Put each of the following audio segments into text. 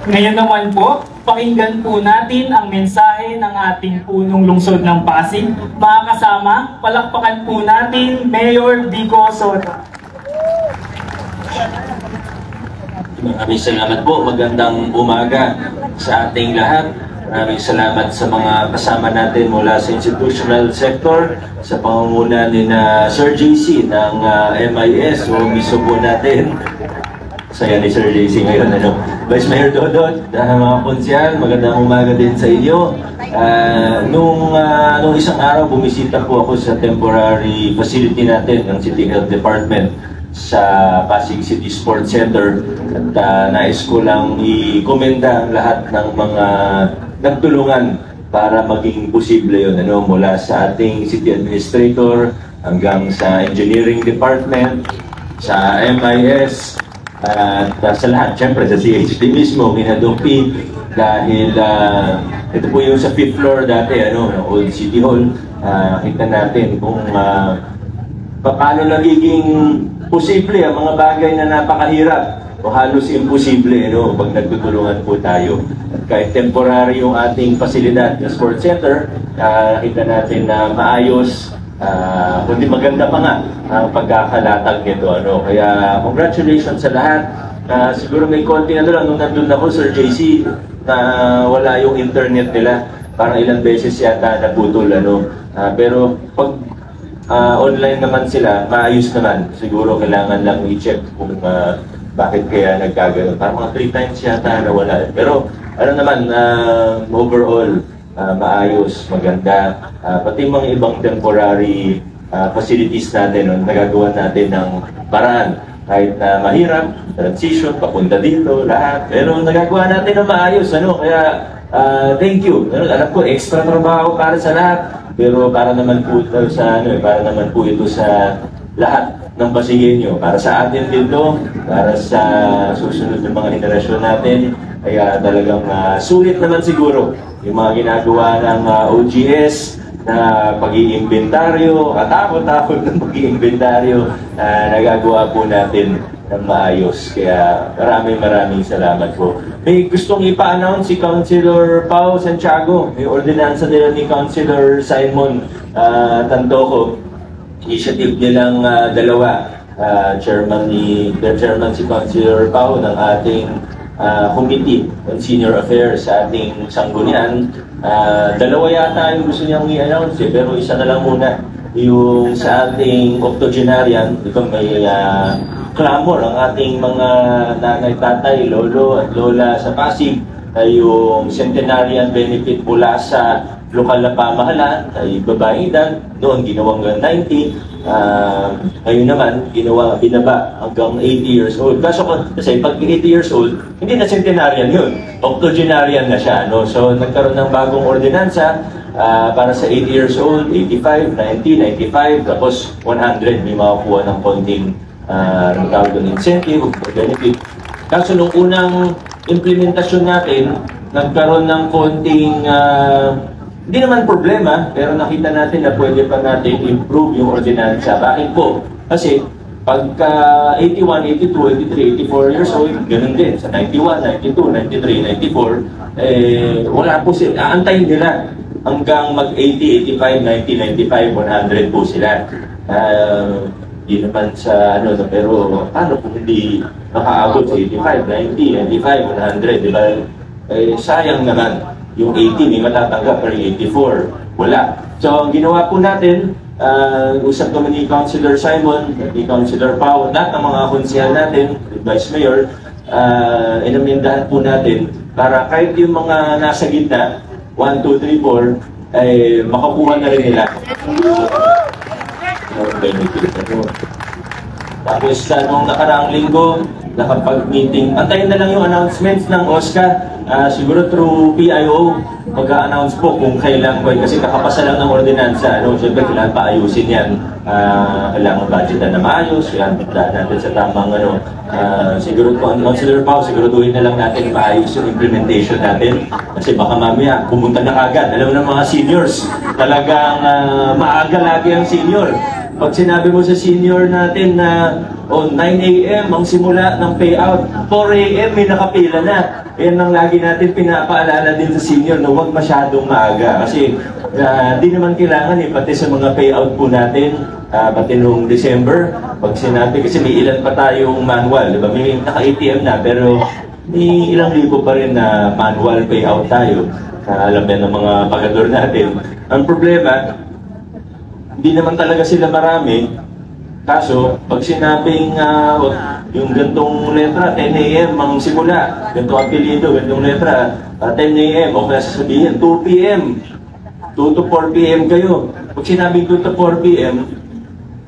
Ngayon naman po, pakinggan po natin ang mensahe ng ating punong lungsod ng Pasig. Mga kasama, palakpakan po natin Mayor Vico Sota. Maraming salamat po. Magandang umaga sa ating lahat. Maraming salamat sa mga kasama natin mula sa institutional sector, sa pangunguna ni Sir JC ng MIS. So, miso po natin. Saya ni Sir JC ngayon. Vice Mayor Dodot, mga konsyal, magandang umaga din sa inyo. Nung isang araw, bumisita po ako sa temporary facility natin ng City Health Department sa Pasig City Sports Center. At nais ko lang i-komenda ang lahat ng mga nagtulungan para maging posible yun, mula sa ating city administrator hanggang sa engineering department, sa MIS, at sa lahat, syempre sa CHD mismo, kinadupi, dahil ito po yung sa 5th floor dati, Old City Hall. Kita natin kung paano nagiging posible ang mga bagay na napakahirap o halos imposible pag nagtutulungan po tayo. At kahit temporary yung ating pasilidad na sports center, kita natin na maayos, kundi maganda pa nga ang pagkakalatag nito. Kaya congratulations sa lahat. Siguro may konti lang nung nandun ako, Sir JC, na wala yung internet nila. Parang ilang beses yata naputol. Pero pag online naman sila, maayos naman. Siguro kailangan lang i-check kung bakit kaya nagkagano. Parang mga 3 times yata na wala. Pero overall, maayos, maganda. Pati mga ibang temporary facilities natin, nagagawa natin ng paraan. Kahit na mahirap, transition, papunta dito, lahat. Pero nagagawa natin ng maayos. Kaya thank you. Alam ko, extra trabaho para sa lahat. Pero para naman po ito sa lahat ng Pasigueño, para sa atin dito, para sa susunod ng mga henerasyon natin. Kaya talagang sulit naman siguro yung mga ginagawa ng OGS na pag-iimbentaryo, katakot-takot ng pag-iimbentaryo, nagagawa po natin ng maayos. Kaya maraming salamat po. May gustong ipa-announce si Councilor Pao Santiago, may ordinansa nila ni Councilor Simon Tantoco. Initiative nilang dalawa. Chairman si Councilor Pao ng ating Committee on Senior Affairs sa ating sanggunian. Dalawa yata yung gusto niyang i-announce pero isa na lang muna. Yung sa ating octogenarian, may clamor ang ating mga nanay, tatay, lolo at lola sa Pasig ay yung centenarian benefit mula sa lokal na pamahalaan ay babaeng edad, noon ginawang 90, ngayon naman binaba hanggang 80 years old. Kasi pag 80 years old, hindi na centenarian yun, octogenarian na siya. So nagkaroon ng bagong ordinansa para sa 80 years old, 85, 90, 95, tapos 100 may makakuha ng konting incentive or benefit. Kaso nung unang implementasyon natin, nagkaroon ng konting hindi naman problema, pero nakita natin na pwede pa natin improve yung ordinansa. Bakit po? Kasi pagka 81, 82, 83, 84 years old, ganun din. Sa 91, 92, 93, 94, wala po sila. Aantayin nila hanggang mag-80, 85, 90, 95, 100 po sila. Hindi naman sa pero paano kung hindi nakaabot sa 85, 90, 95, 100, di ba? Sayang naman. Yung 80 may matatanggap pero 84 wala. So ang ginawa po natin, usap kami ni Councilor Simon, ni Councilor Pao, lahat ng mga konsehal natin, Vice Mayor, inamendahan po natin para kahit yung mga nasa gitna, 1, 2, 3, 4, ay makakuha na rin nila. Tapos nung nakaraang linggo, nakapag-meeting, antayin na lang yung announcements ng OSCA. Siguro through PIO, mag-a-announce po kung kailan po. Kasi kakapasa lang ng ordinansa. Siyempre, kailangan paayusin yan. Kailangan budgetan na maayos. Kailangan pitlaan natin sa tamang siguro po, Councilor Pao, siguraduhin na lang natin maayos yung implementation natin. Kasi baka mamaya, pumunta na kagad. Alam mo ng mga seniors, talagang maaga lagi ang senior. Pag sinabi mo sa senior natin na O 9 a.m. ang simula ng payout. 4 a.m. may nakapila na. Yan ang lagi natin pinapaalala din sa senior na huwag masyadong maaga. Kasi di naman kailangan pati sa mga payout po natin, pati noong December, pag sinabi, kasi may ilan pa tayong manual, diba? May naka-ATM na, pero may ilang libo pa rin na manual payout tayo. Alam yan ng mga pagador natin. Ang problema, hindi naman talaga sila marami. Kaso, pag sinabing yung gantong letra, 10 a.m. ang simula, gantong apelido, gantong letra, 10 a.m. o kaya sasabihin, 2 p.m. 2 to 4 p.m. kayo. Pag sinabing 2 to 4 p.m.,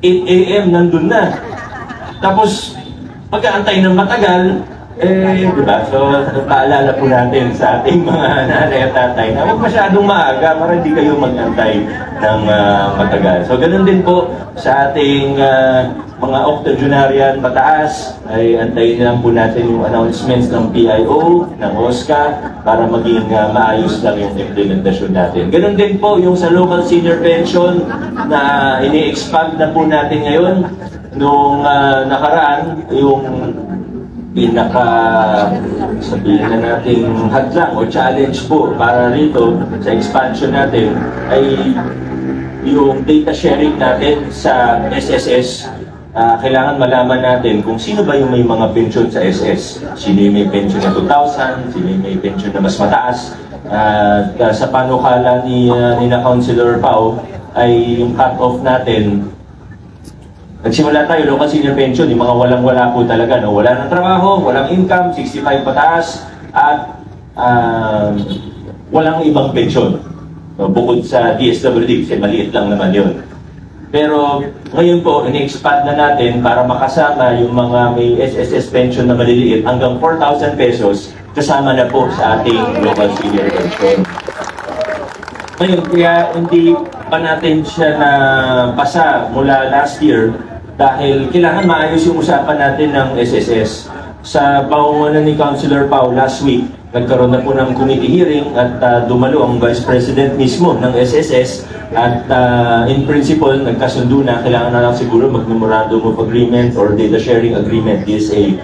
8 a.m. nandun na. Tapos, pag-aantay ng matagal, diba? So, paalala po natin sa ating mga nanay at tatay na huwag masyadong maaga para hindi kayo mag-antay ng matagal. So, ganun din po sa ating mga octogenarian pataas, ay antayin lang po natin yung announcements ng PIO, ng OSCA, para maging maayos lang yung implementasyon natin. Ganun din po yung sa local senior pension na ini-expand na po natin ngayon. Nung nakaraan, yung sabihin na nating hadlang o challenge po para rito sa expansion natin ay yung data sharing natin sa SSS. Kailangan malaman natin kung sino ba yung may mga pension sa SS. Sino yung may pension na 2,000, sino yung may pension na mas mataas. Sa panukala ni Councilor Pao ay yung cut-off natin. Nagsimula tayo, local senior pension, yung mga walang-wala po talaga, no? Wala ng trabaho, walang income, 65 pataas, at walang ibang pension. No? Bukod sa DSWD, kasi maliit lang naman yun. Pero ngayon po, ini-expand na natin para makasama yung mga may SSS pension na maliliit hanggang 4,000 pesos, kasama na po sa ating local senior pension. Ngayon, kaya hindi pa natin siya na pasa mula last year, dahil kailangan maayos yung usapan natin ng SSS. Sa pangunguna ni Councilor Pao last week, nagkaroon na po ng committee hearing at dumalo ang Vice President mismo ng SSS at in principle, nagkasundo na kailangan na lang siguro mag-memorandum of agreement or data sharing agreement, DSA,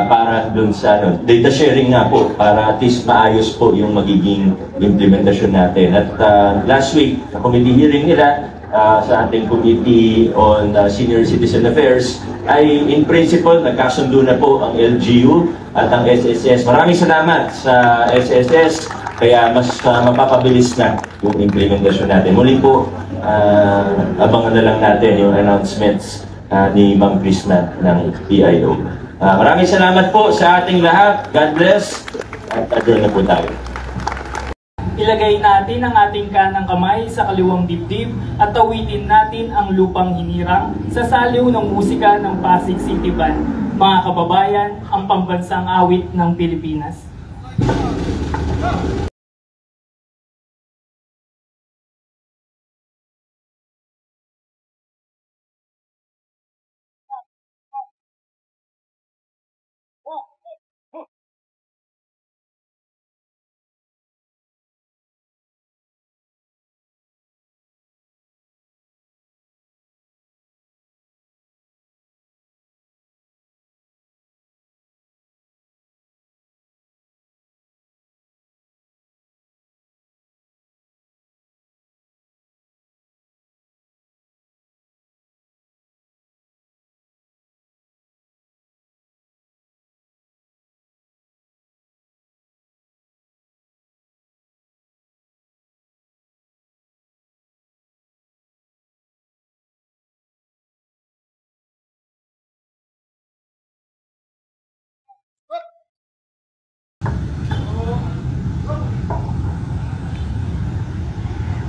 para dun sa data sharing nga po, para at least maayos po yung magiging implementasyon natin. At last week, sa committee hearing nila, sa ating Committee on Senior Citizen Affairs ay in principle nagkasundo na po ang LGU at ang SSS. Maraming salamat sa SSS, kaya mas mapapabilis na yung implementasyon natin. Muli po, abangan na lang natin yung announcements ni Ma'am Krishna ng PIO. Maraming salamat po sa ating lahat. God bless. At adjourn na po tayo. Ilagay natin ang ating kanang kamay sa kaliwang dibdib at tawitin natin ang lupang hinirang sa saliw ng musika ng Pasig City Band. Mga kababayan, ang pambansang awit ng Pilipinas.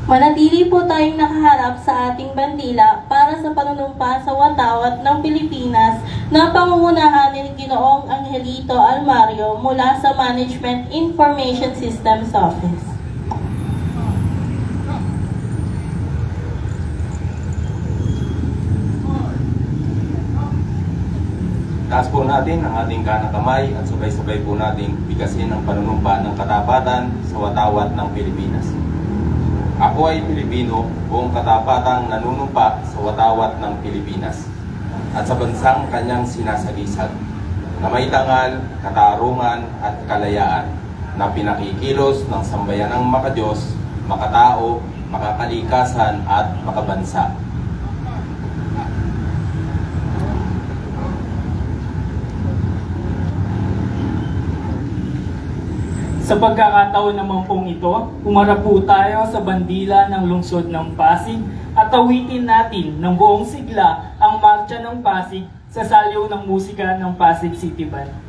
Manatili po tayong nakaharap sa ating bandila para sa panunumpa sa watawat ng Pilipinas na pangungunahan ni Ginoong Angelito Almario mula sa Management Information Systems Office. Taas po natin ang ating kanang kamay at sabay-sabay po nating bigkasin ang panunumpa ng katapatan sa watawat ng Pilipinas. Ako ay Pilipino, buong katapatang nanunumpa sa watawat ng Pilipinas. at sa bansang kanyang sinasagisag, na may tangal, katarungan at kalayaan na pinakikilos ng sambayanang makadiyos, makatao, makakalikasan at makabansa. Sa pagkakataon naman pong ito, umarap po tayo sa bandila ng lungsod ng Pasig at awitin natin ng buong sigla ang Marcha ng Pasig sa saliw ng musika ng Pasig City Band.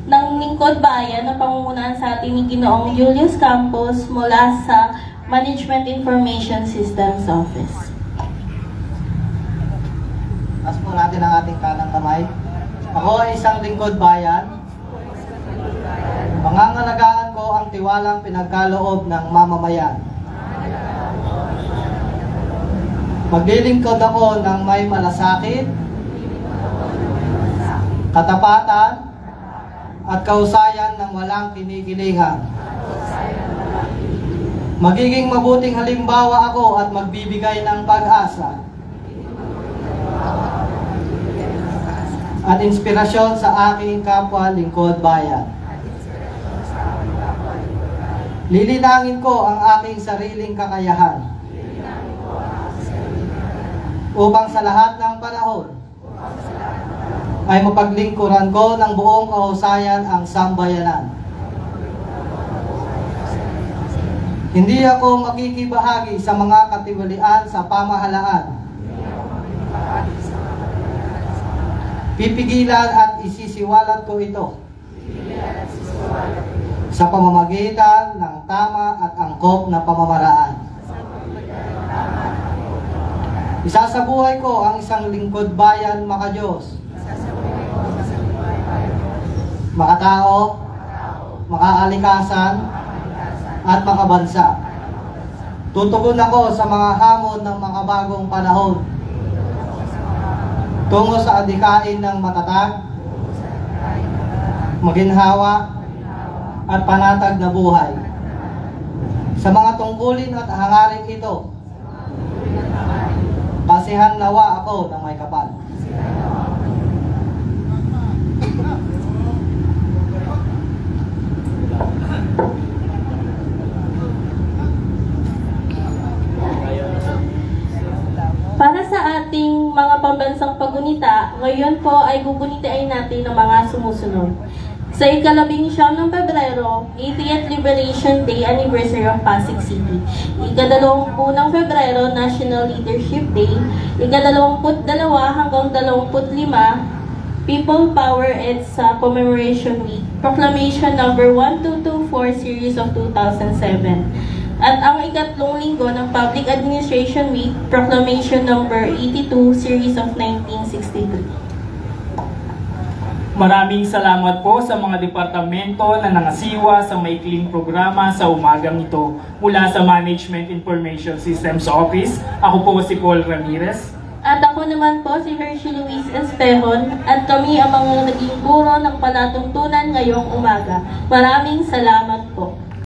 ng lingkod bayan na pangungunahan sa atin ni Ginoong Julius Campos mula sa Management Information Systems Office. Taas po natin ang ating kanang kamay. Ako ay isang lingkod bayan. Pangangalagaan ko ang tiwalang pinagkaloob ng mamamayan. Maglilingkod ako ng may malasakit, katapatan, at kausayan ng walang kinikilingan. Magiging mabuting halimbawa ako at magbibigay ng pag-asa at inspirasyon sa aking kapwa lingkod bayan. Lilinangin ko ang aking sariling kakayahan upang sa lahat ng panahon ay mapaglingkuran ko ng buong kahusayan ang sambayanan. Hindi ako makikibahagi sa mga katiwalian sa pamahalaan. Pipigilan at isisiwalat ko ito sa pamamagitan ng tama at angkop na pamamaraan. Isasabuhay ko ang isang lingkod bayan makadiyos, makatao, makaalikasan, at makabansa. Tutugon ako sa mga hamon ng makabagong panahon tungo sa adhikain ng matatag, maginhawa, at panatag na buhay. Sa mga tungkulin at hangaring ito, basihan nawa ako ng may kapal. Para sa ating mga pambansang pagunita, ngayon po ay gugunitain natin ang mga sumusunod. Sa ika-19 ng Pebrero, 80th Liberation Day Anniversary of Pasig City. Ika-20 ng Pebrero, National Leadership Day. Ika-22 hanggang 25, People Power EDSA Commemoration Week. Proclamation number 1224 Series of 2007. At ang ika-3 linggo ng Public Administration Week, Proclamation number 82 Series of 1963. Maraming salamat po sa mga departamento na nangasiwa sa maikling programa sa umagang ito. Mula sa Management Information Systems Office, ako po si Paul Ramirez. At At ako naman po si Hershey Luis Espehon at kami ang mga naging guro ng palatuntunan ngayong umaga. Maraming salamat